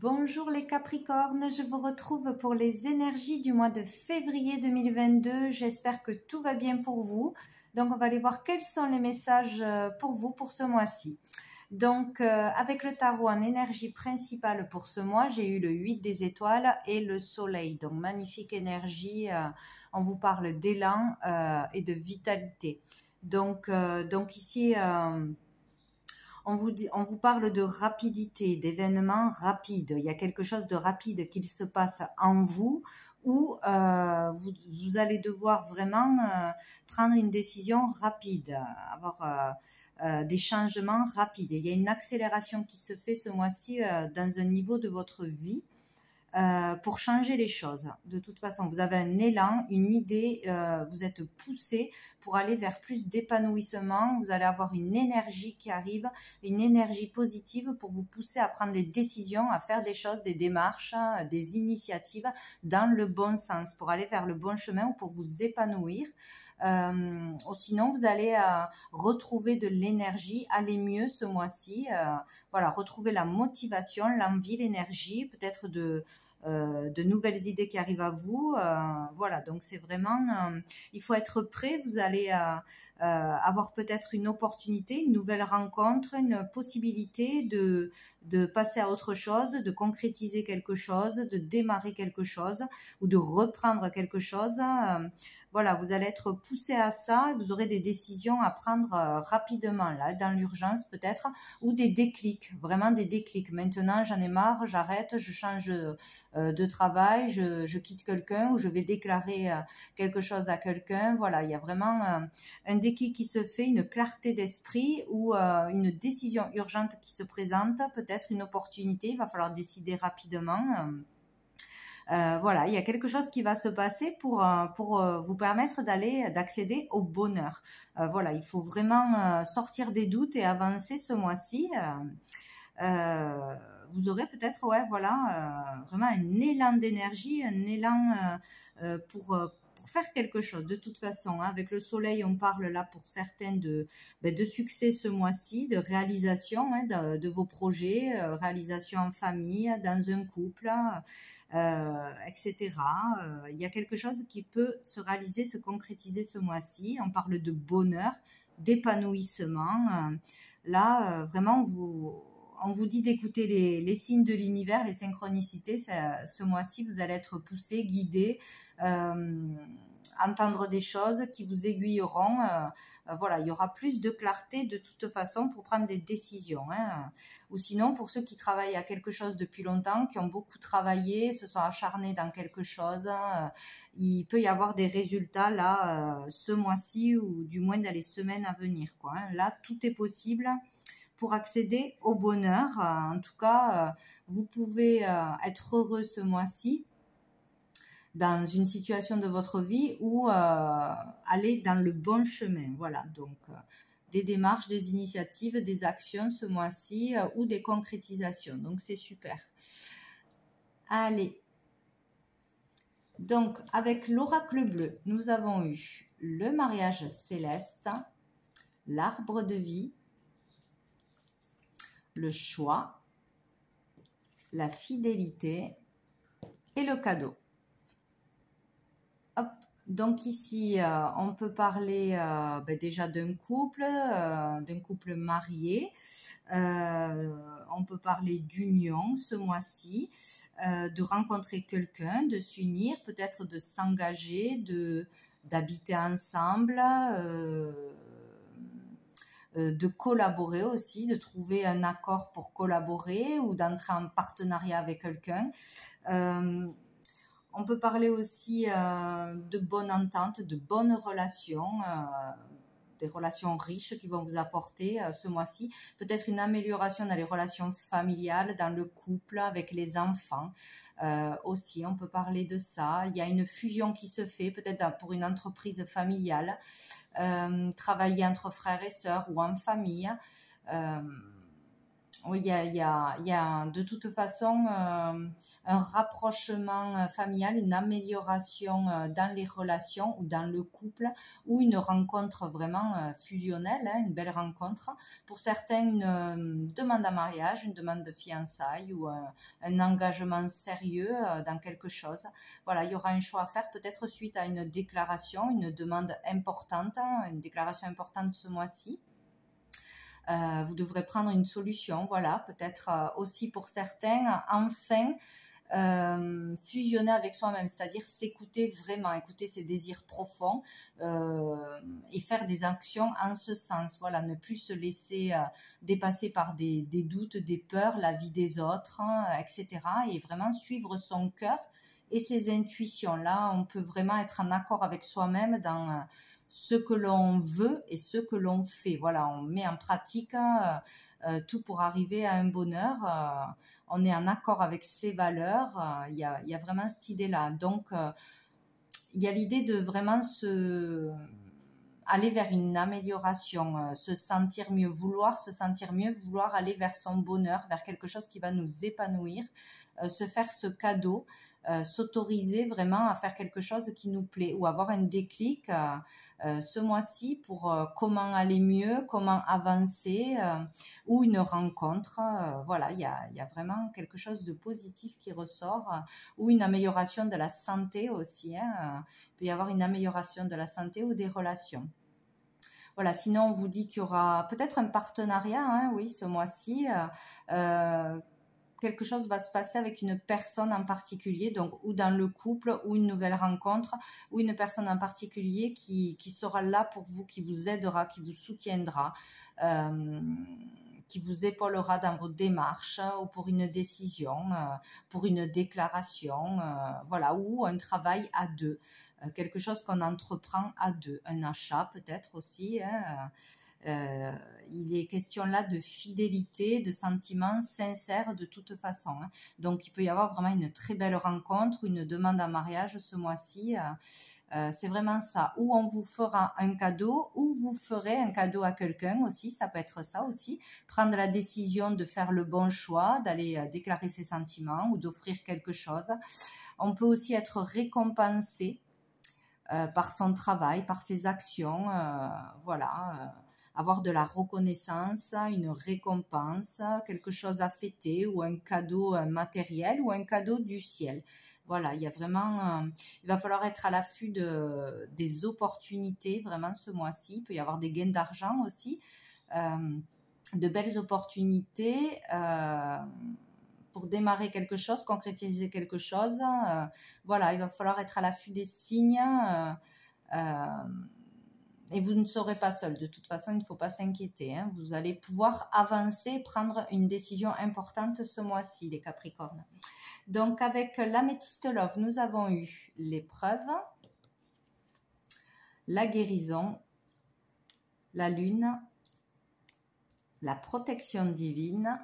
Bonjour les Capricornes, je vous retrouve pour les énergies du mois de février 2022. J'espère que tout va bien pour vous. Donc on va aller voir quels sont les messages pour vous pour ce mois-ci. Donc avec le tarot en énergie principale pour ce mois, j'ai eu le 8 des étoiles et le soleil. Donc magnifique énergie, on vous parle d'élan et de vitalité. Donc ici... on vous parle de rapidité, d'événements rapides. Il y a quelque chose de rapide qui se passe en vous où vous allez devoir vraiment prendre une décision rapide, avoir des changements rapides. Il y a une accélération qui se fait ce mois-ci dans un niveau de votre vie. Pour changer les choses. De toute façon, vous avez un élan, une idée, vous êtes poussé pour aller vers plus d'épanouissement. Vous allez avoir une énergie qui arrive, une énergie positive pour vous pousser à prendre des décisions, à faire des choses, des démarches, des initiatives dans le bon sens, pour aller vers le bon chemin ou pour vous épanouir. Ou sinon vous allez retrouver de l'énergie, aller mieux ce mois-ci, voilà, retrouver la motivation, l'envie, l'énergie, peut-être de nouvelles idées qui arrivent à vous, voilà, donc c'est vraiment, il faut être prêt, vous allez avoir peut-être une opportunité, une nouvelle rencontre, une possibilité de passer à autre chose, de concrétiser quelque chose, de démarrer quelque chose ou de reprendre quelque chose. Voilà, vous allez être poussé à ça, vous aurez des décisions à prendre rapidement, là, dans l'urgence peut-être, ou des déclics, vraiment des déclics. Maintenant, j'en ai marre, j'arrête, je change de travail, je quitte quelqu'un ou je vais déclarer quelque chose à quelqu'un. Voilà, il y a vraiment un déclic qui se fait, une clarté d'esprit ou une décision urgente qui se présente, peut-être une opportunité, il va falloir décider rapidement. Voilà, il y a quelque chose qui va se passer pour vous permettre d'accéder au bonheur. Voilà, il faut vraiment sortir des doutes et avancer ce mois-ci. Vous aurez peut-être, ouais, voilà, vraiment un élan d'énergie, un élan pour faire quelque chose. De toute façon, hein, avec le soleil, on parle là pour certains de succès ce mois-ci, de réalisation de vos projets, réalisation en famille, dans un couple, etc. Il y a quelque chose qui peut se réaliser, se concrétiser ce mois-ci. On parle de bonheur, d'épanouissement. Là, vraiment, on vous dit d'écouter les signes de l'univers, les synchronicités. Ce mois-ci, vous allez être poussé, guidé, entendre des choses qui vous aiguilleront. Voilà, il y aura plus de clarté de toute façon pour prendre des décisions. Ou sinon, pour ceux qui travaillent à quelque chose depuis longtemps, qui ont beaucoup travaillé, se sont acharnés dans quelque chose, il peut y avoir des résultats là, ce mois-ci ou du moins dans les semaines à venir, quoi. Là, tout est possible pour accéder au bonheur. En tout cas, vous pouvez être heureux ce mois-ci dans une situation de votre vie ou aller dans le bon chemin. Voilà, donc des démarches, des initiatives, des actions ce mois-ci ou des concrétisations. Donc c'est super. Allez. Donc avec l'oracle bleu, nous avons eu le mariage céleste, l'arbre de vie, le choix, la fidélité et le cadeau. Hop. Donc ici, on peut parler déjà d'un couple marié. On peut parler d'union ce mois-ci, de rencontrer quelqu'un, de s'unir, peut-être de s'engager, d'habiter ensemble, de collaborer aussi, de trouver un accord pour collaborer ou d'entrer en partenariat avec quelqu'un. On peut parler aussi de bonne entente, de bonnes relations, des relations riches qui vont vous apporter ce mois-ci. Peut-être une amélioration dans les relations familiales, dans le couple, avec les enfants. Aussi, on peut parler de ça. Il y a une fusion qui se fait, peut-être pour une entreprise familiale, travailler entre frères et sœurs ou en famille. Oui, il y a de toute façon un rapprochement familial, une amélioration dans les relations ou dans le couple, ou une rencontre vraiment fusionnelle, hein, une belle rencontre. Pour certains, une demande en mariage, une demande de fiançailles ou un engagement sérieux dans quelque chose. Voilà, il y aura un choix à faire peut-être suite à une déclaration, une demande importante, hein, une déclaration importante ce mois-ci. Vous devrez prendre une solution, voilà, peut-être aussi pour certains, enfin fusionner avec soi-même, c'est-à-dire s'écouter vraiment, écouter ses désirs profonds et faire des actions en ce sens, voilà, ne plus se laisser dépasser par des doutes, des peurs, la vie des autres, hein, etc. Et vraiment suivre son cœur et ses intuitions. Là, on peut vraiment être en accord avec soi-même dans ce que l'on veut et ce que l'on fait. Voilà, on met en pratique tout pour arriver à un bonheur. On est en accord avec ses valeurs. Il y a vraiment cette idée-là. Donc, il y a l'idée de vraiment aller vers une amélioration, se sentir mieux, vouloir se sentir mieux, vouloir aller vers son bonheur, vers quelque chose qui va nous épanouir, se faire ce cadeau, s'autoriser vraiment à faire quelque chose qui nous plaît ou avoir un déclic ce mois-ci pour comment aller mieux, comment avancer ou une rencontre. Voilà, il y a vraiment quelque chose de positif qui ressort ou une amélioration de la santé aussi. Hein, il peut y avoir une amélioration de la santé ou des relations. Voilà, sinon on vous dit qu'il y aura peut-être un partenariat, hein, oui, ce mois-ci. Quelque chose va se passer avec une personne en particulier, donc ou dans le couple, ou une nouvelle rencontre, ou une personne en particulier qui sera là pour vous, qui vous aidera, qui vous soutiendra, qui vous épaulera dans vos démarches, ou pour une décision, pour une déclaration, voilà, ou un travail à deux, quelque chose qu'on entreprend à deux, un achat peut-être aussi, hein, il est question là de fidélité, de sentiments sincères de toute façon. Hein. Donc, il peut y avoir vraiment une très belle rencontre, une demande en mariage ce mois-ci. C'est vraiment ça. Ou on vous fera un cadeau, ou vous ferez un cadeau à quelqu'un aussi. Ça peut être ça aussi. Prendre la décision de faire le bon choix, d'aller déclarer ses sentiments ou d'offrir quelque chose. On peut aussi être récompensé par son travail, par ses actions. Voilà. Avoir de la reconnaissance, une récompense, quelque chose à fêter ou un cadeau matériel ou un cadeau du ciel. Voilà, il y a vraiment, il va falloir être à l'affût des opportunités vraiment ce mois-ci. Il peut y avoir des gains d'argent aussi, de belles opportunités pour démarrer quelque chose, concrétiser quelque chose. Voilà, il va falloir être à l'affût des signes. Et vous ne serez pas seul. De toute façon, il ne faut pas s'inquiéter. Hein. Vous allez pouvoir avancer, prendre une décision importante ce mois-ci, les Capricornes. Donc, avec l'améthyste love, nous avons eu l'épreuve, la guérison, la lune, la protection divine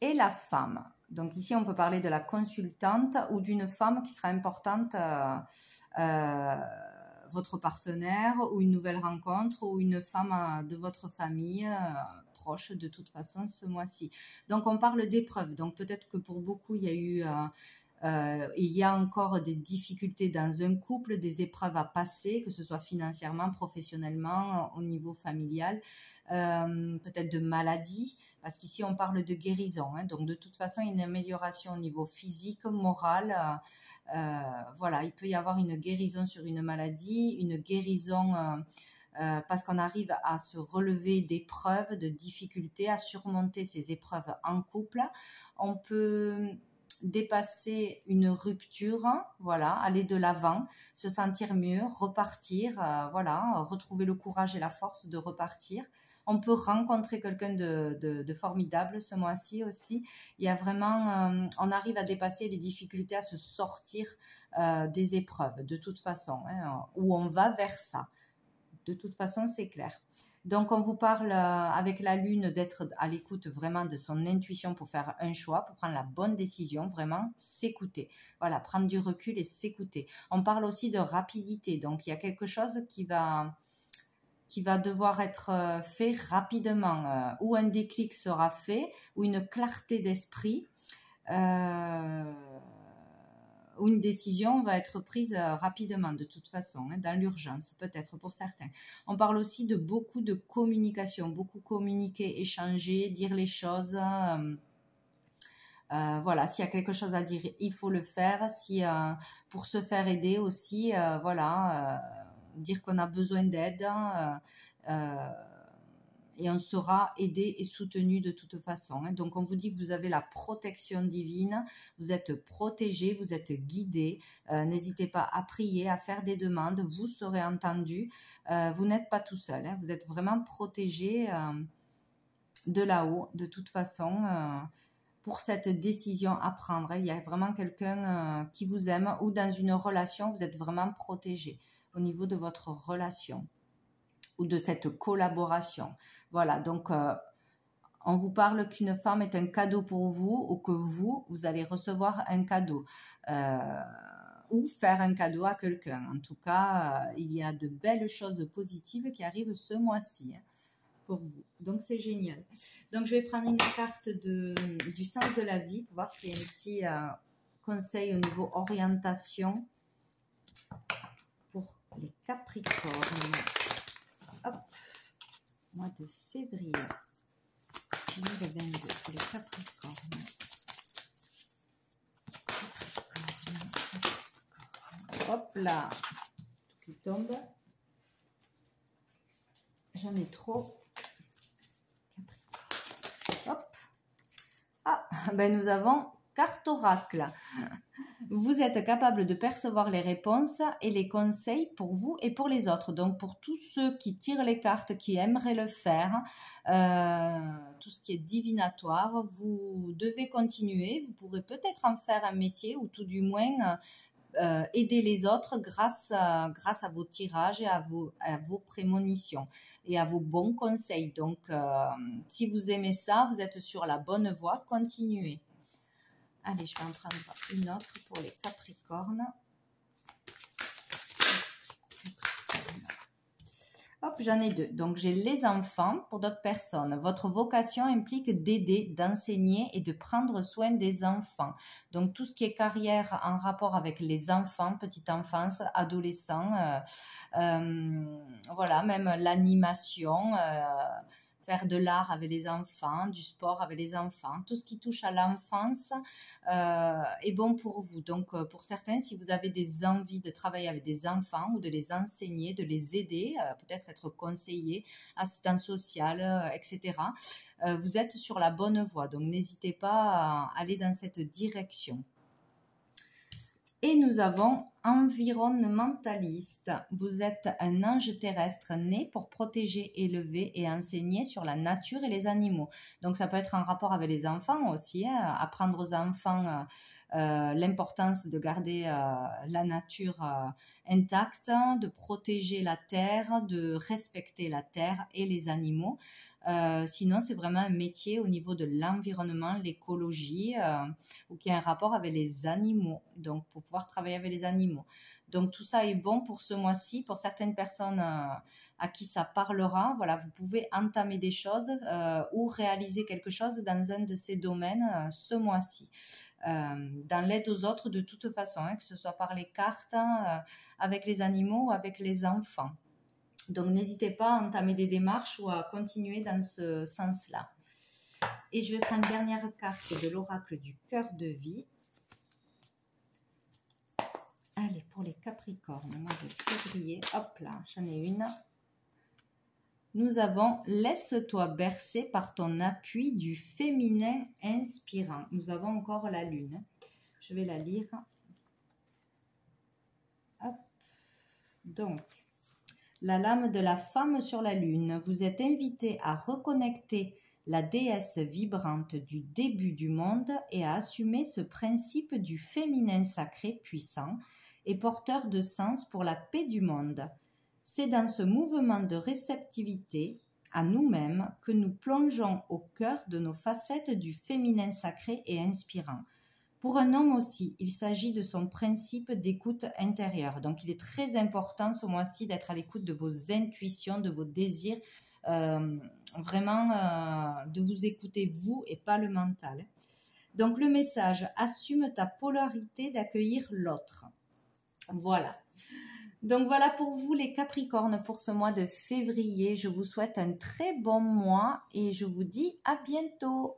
et la femme. Donc ici, on peut parler de la consultante ou d'une femme qui sera importante votre partenaire ou une nouvelle rencontre ou une femme de votre famille proche de toute façon ce mois-ci. Donc on parle d'épreuves. Donc peut-être que pour beaucoup il y a encore des difficultés dans un couple, des épreuves à passer, que ce soit financièrement, professionnellement, au niveau familial, peut-être de maladie, parce qu'ici on parle de guérison. Hein, donc de toute façon, il y a une amélioration au niveau physique, moral. Voilà, il peut y avoir une guérison sur une maladie, une guérison parce qu'on arrive à se relever d'épreuves, de difficultés, à surmonter ces épreuves en couple. On peut dépasser une rupture, voilà, aller de l'avant, se sentir mieux, repartir, voilà, retrouver le courage et la force de repartir. On peut rencontrer quelqu'un de formidable ce mois-ci aussi. Il y a vraiment, on arrive à dépasser les difficultés, à se sortir des épreuves, de toute façon, hein, où on va vers ça. De toute façon, c'est clair. Donc, on vous parle avec la lune d'être à l'écoute vraiment de son intuition pour faire un choix, pour prendre la bonne décision, vraiment s'écouter. Voilà, prendre du recul et s'écouter. On parle aussi de rapidité. Donc, il y a quelque chose qui va qui va devoir être fait rapidement, ou un déclic sera fait, ou une clarté d'esprit, ou une décision va être prise rapidement de toute façon, hein, dans l'urgence peut-être pour certains. On parle aussi de beaucoup de communication, beaucoup communiquer, échanger, dire les choses. Voilà, s'il y a quelque chose à dire, il faut le faire. Si pour se faire aider aussi, voilà, dire qu'on a besoin d'aide, et on sera aidé et soutenu de toute façon. Hein. Donc on vous dit que vous avez la protection divine, vous êtes protégé, vous êtes guidé. N'hésitez pas à prier, à faire des demandes, vous serez entendu. Vous n'êtes pas tout seul, hein. Vous êtes vraiment protégé de là-haut, de toute façon. Pour cette décision à prendre. Il y a vraiment quelqu'un qui vous aime, ou dans une relation, vous êtes vraiment protégé au niveau de votre relation ou de cette collaboration. Voilà, donc on vous parle qu'une femme est un cadeau pour vous, ou que vous allez recevoir un cadeau. Ou faire un cadeau à quelqu'un. En tout cas, il y a de belles choses positives qui arrivent ce mois-ci. Hein, pour vous. Donc, c'est génial. Donc, je vais prendre une carte du sens de la vie pour voir s'il y a un petit conseil au niveau orientation pour les Capricornes. Hop, mois de février 2022 pour les Capricornes. Hop là, tout qui tombe. J'en ai trop. Hop. Ah, ben nous avons carte oracle. Vous êtes capable de percevoir les réponses et les conseils pour vous et pour les autres. Donc pour tous ceux qui tirent les cartes, qui aimeraient le faire, tout ce qui est divinatoire, vous devez continuer. Vous pourrez peut-être en faire un métier, ou tout du moins aider les autres grâce à vos tirages et à vos prémonitions et à vos bons conseils. Donc, si vous aimez ça, vous êtes sur la bonne voie, continuez. Allez, je vais en prendre une autre pour les Capricornes. Hop, j'en ai deux. Donc, j'ai les enfants pour d'autres personnes. Votre vocation implique d'aider, d'enseigner et de prendre soin des enfants. Donc, tout ce qui est carrière en rapport avec les enfants, petite enfance, adolescents, voilà, même l'animation, faire de l'art avec les enfants, du sport avec les enfants, tout ce qui touche à l'enfance est bon pour vous. Donc, pour certains, si vous avez des envies de travailler avec des enfants ou de les enseigner, de les aider, peut-être être conseiller, assistant social, etc., vous êtes sur la bonne voie. Donc, n'hésitez pas à aller dans cette direction. Et nous avons environnementaliste. Vous êtes un ange terrestre né pour protéger, élever et enseigner sur la nature et les animaux. Donc ça peut être en rapport avec les enfants aussi, hein, apprendre aux enfants l'importance de garder la nature intacte, de protéger la terre, de respecter la terre et les animaux. Sinon, c'est vraiment un métier au niveau de l'environnement, l'écologie, ou qui a un rapport avec les animaux, donc pour pouvoir travailler avec les animaux. Donc tout ça est bon pour ce mois-ci. Pour certaines personnes à qui ça parlera, voilà, vous pouvez entamer des choses ou réaliser quelque chose dans un de ces domaines ce mois-ci. Dans l'aide aux autres de toute façon, hein, que ce soit par les cartes, avec les animaux ou avec les enfants. Donc, n'hésitez pas à entamer des démarches ou à continuer dans ce sens-là. Et je vais prendre une dernière carte de l'oracle du cœur de vie. Allez, pour les Capricornes, mois de février, hop là, j'en ai une. Nous avons « Laisse-toi bercer par ton appui du féminin inspirant ». Nous avons encore la lune. Je vais la lire. Hop. Donc, la lame de la femme sur la lune. Vous êtes invité à reconnecter la déesse vibrante du début du monde et à assumer ce principe du féminin sacré puissant et porteur de sens pour la paix du monde. C'est dans ce mouvement de réceptivité à nous-mêmes que nous plongeons au cœur de nos facettes du féminin sacré et inspirant. Pour un homme aussi, il s'agit de son principe d'écoute intérieure. Donc, il est très important ce mois-ci d'être à l'écoute de vos intuitions, de vos désirs, vraiment de vous écouter vous et pas le mental. Donc, le message, assume ta polarité d'accueillir l'autre. Voilà. Donc, voilà pour vous les Capricornes pour ce mois de février. Je vous souhaite un très bon mois et je vous dis à bientôt.